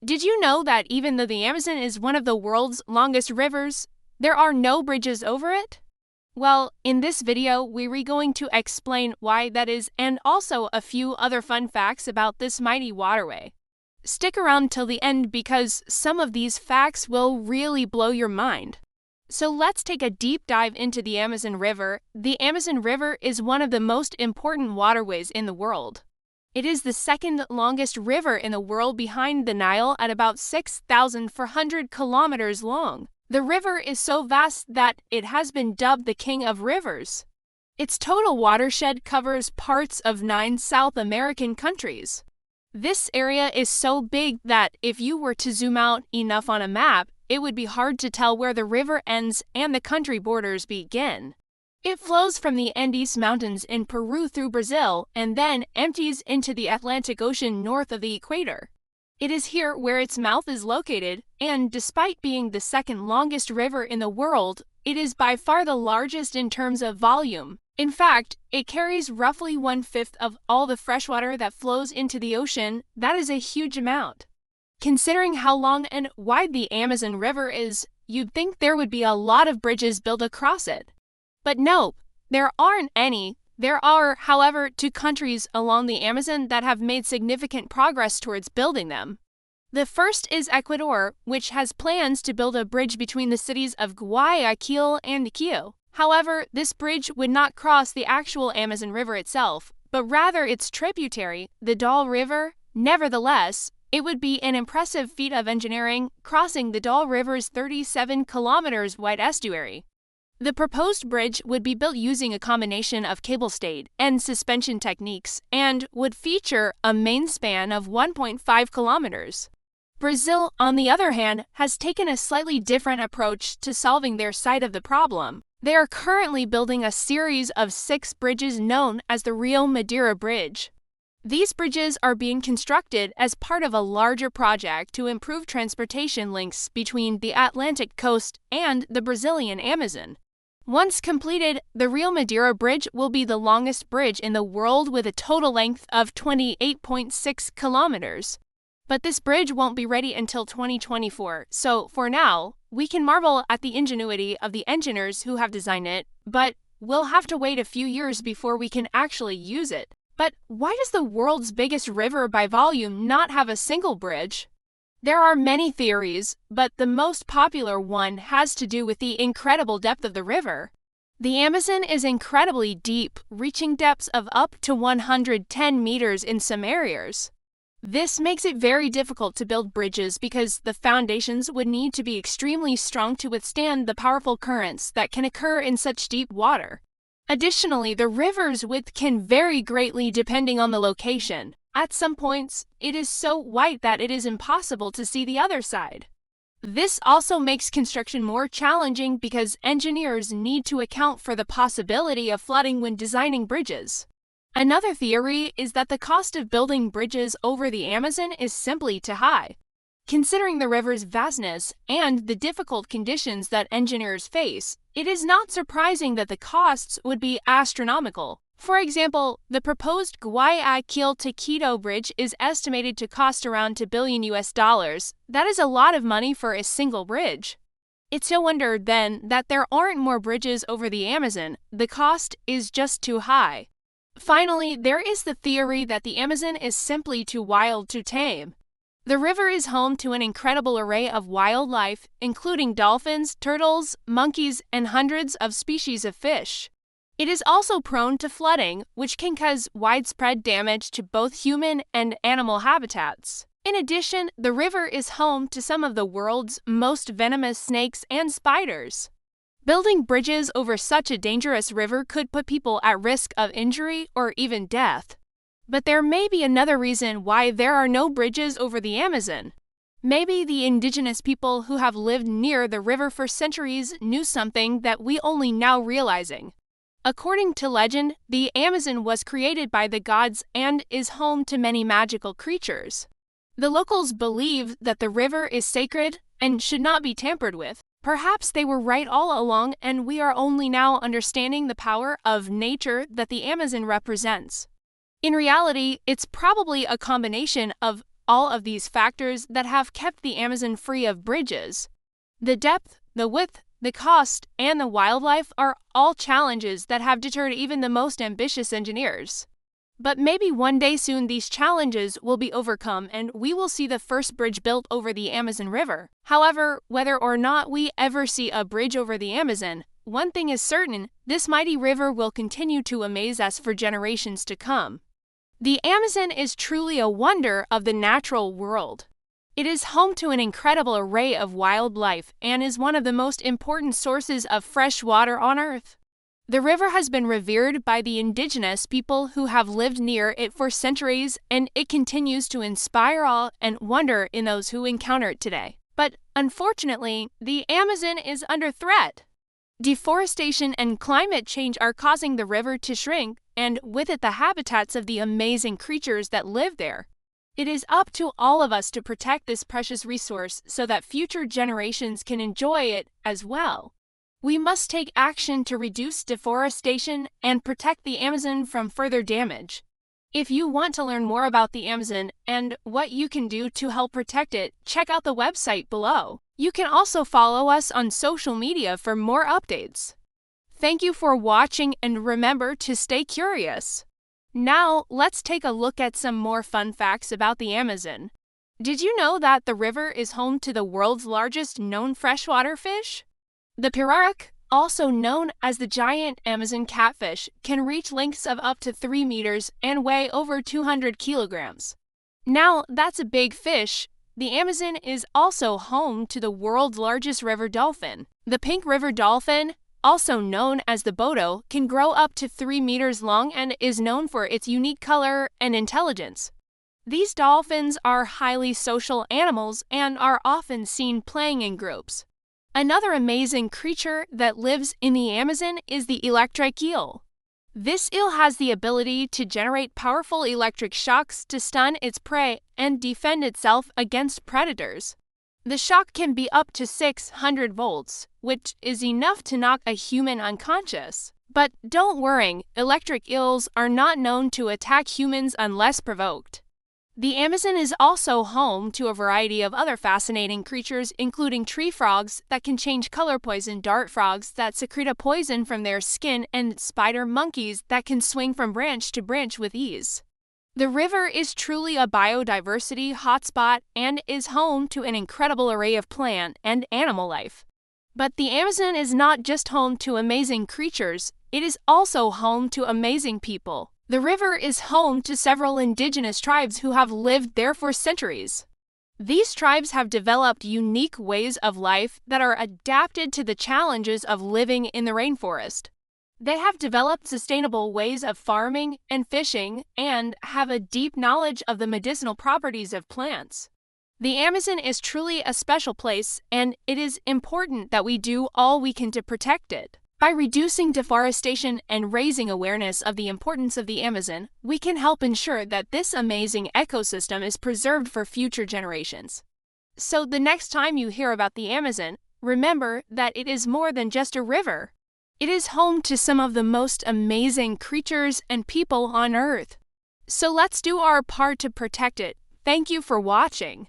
Did you know that even though the Amazon is one of the world's longest rivers, there are no bridges over it? Well, in this video, we're going to explain why that is and also a few other fun facts about this mighty waterway. Stick around till the end because some of these facts will really blow your mind. So let's take a deep dive into the Amazon River. The Amazon River is one of the most important waterways in the world. It is the second longest river in the world behind the Nile at about 6,400 kilometers long. The river is so vast that it has been dubbed the King of Rivers. Its total watershed covers parts of 9 South American countries. This area is so big that if you were to zoom out enough on a map, it would be hard to tell where the river ends and the country borders begin. It flows from the Andes Mountains in Peru through Brazil and then empties into the Atlantic Ocean north of the equator. It is here where its mouth is located, and despite being the second longest river in the world, it is by far the largest in terms of volume. In fact, it carries roughly 1/5 of all the freshwater that flows into the ocean. That is a huge amount. Considering how long and wide the Amazon River is, you'd think there would be a lot of bridges built across it. But nope, there aren't any. There are, however, 2 countries along the Amazon that have made significant progress towards building them. The first is Ecuador, which has plans to build a bridge between the cities of Guayaquil and Quito. However, this bridge would not cross the actual Amazon River itself, but rather its tributary, the Dal River. Nevertheless, it would be an impressive feat of engineering, crossing the Dal River's 37 kilometers wide estuary. The proposed bridge would be built using a combination of cable stayed and suspension techniques and would feature a main span of 1.5 kilometers. Brazil, on the other hand, has taken a slightly different approach to solving their side of the problem. They are currently building a series of 6 bridges known as the Rio Madeira Bridge. These bridges are being constructed as part of a larger project to improve transportation links between the Atlantic coast and the Brazilian Amazon. Once completed, the Rio Madeira Bridge will be the longest bridge in the world with a total length of 28.6 kilometers. But this bridge won't be ready until 2024, so for now, we can marvel at the ingenuity of the engineers who have designed it, but we'll have to wait a few years before we can actually use it. But why does the world's biggest river by volume not have a single bridge? There are many theories, but the most popular one has to do with the incredible depth of the river. The Amazon is incredibly deep, reaching depths of up to 110 meters in some areas. This makes it very difficult to build bridges because the foundations would need to be extremely strong to withstand the powerful currents that can occur in such deep water. Additionally, the river's width can vary greatly depending on the location. At some points, it is so wide that it is impossible to see the other side. This also makes construction more challenging because engineers need to account for the possibility of flooding when designing bridges. Another theory is that the cost of building bridges over the Amazon is simply too high. Considering the river's vastness and the difficult conditions that engineers face, it is not surprising that the costs would be astronomical. For example, the proposed Guayaquil to Quito bridge is estimated to cost around $2 billion. That is a lot of money for a single bridge. It's no wonder, then, that there aren't more bridges over the Amazon. The cost is just too high. Finally, there is the theory that the Amazon is simply too wild to tame. The river is home to an incredible array of wildlife, including dolphins, turtles, monkeys, and hundreds of species of fish. It is also prone to flooding, which can cause widespread damage to both human and animal habitats. In addition, the river is home to some of the world's most venomous snakes and spiders. Building bridges over such a dangerous river could put people at risk of injury or even death. But there may be another reason why there are no bridges over the Amazon. Maybe the indigenous people who have lived near the river for centuries knew something that we only now realizing. According to legend, the Amazon was created by the gods and is home to many magical creatures. The locals believe that the river is sacred and should not be tampered with. Perhaps they were right all along and we are only now understanding the power of nature that the Amazon represents. In reality, it's probably a combination of all of these factors that have kept the Amazon free of bridges. The depth, the width, the cost, and the wildlife are all challenges that have deterred even the most ambitious engineers. But maybe one day soon these challenges will be overcome and we will see the first bridge built over the Amazon River. However, whether or not we ever see a bridge over the Amazon, one thing is certain: this mighty river will continue to amaze us for generations to come. The Amazon is truly a wonder of the natural world. It is home to an incredible array of wildlife and is one of the most important sources of fresh water on Earth. The river has been revered by the indigenous people who have lived near it for centuries, and it continues to inspire awe and wonder in those who encounter it today. But unfortunately, the Amazon is under threat. Deforestation and climate change are causing the river to shrink, and with it the habitats of the amazing creatures that live there. It is up to all of us to protect this precious resource so that future generations can enjoy it as well. We must take action to reduce deforestation and protect the Amazon from further damage. If you want to learn more about the Amazon and what you can do to help protect it, check out the website below. You can also follow us on social media for more updates. Thank you for watching, and remember to stay curious. Now, let's take a look at some more fun facts about the Amazon. Did you know that the river is home to the world's largest known freshwater fish? The piraruc, also known as the giant Amazon catfish, can reach lengths of up to 3 meters and weigh over 200 kilograms. Now, that's a big fish. The Amazon is also home to the world's largest river dolphin. The pink river dolphin, also known as the boto, can grow up to 3 meters long and is known for its unique color and intelligence. These dolphins are highly social animals and are often seen playing in groups. Another amazing creature that lives in the Amazon is the electric eel. This eel has the ability to generate powerful electric shocks to stun its prey and defend itself against predators. The shock can be up to 600 volts, which is enough to knock a human unconscious. But don't worry, electric eels are not known to attack humans unless provoked. The Amazon is also home to a variety of other fascinating creatures, including tree frogs that can change color, poison dart frogs that secrete a poison from their skin, and spider monkeys that can swing from branch to branch with ease. The river is truly a biodiversity hotspot and is home to an incredible array of plant and animal life. But the Amazon is not just home to amazing creatures, it is also home to amazing people. The river is home to several indigenous tribes who have lived there for centuries. These tribes have developed unique ways of life that are adapted to the challenges of living in the rainforest. They have developed sustainable ways of farming and fishing and have a deep knowledge of the medicinal properties of plants. The Amazon is truly a special place, and it is important that we do all we can to protect it. By reducing deforestation and raising awareness of the importance of the Amazon, we can help ensure that this amazing ecosystem is preserved for future generations. So the next time you hear about the Amazon, remember that it is more than just a river. It is home to some of the most amazing creatures and people on Earth. So let's do our part to protect it. Thank you for watching.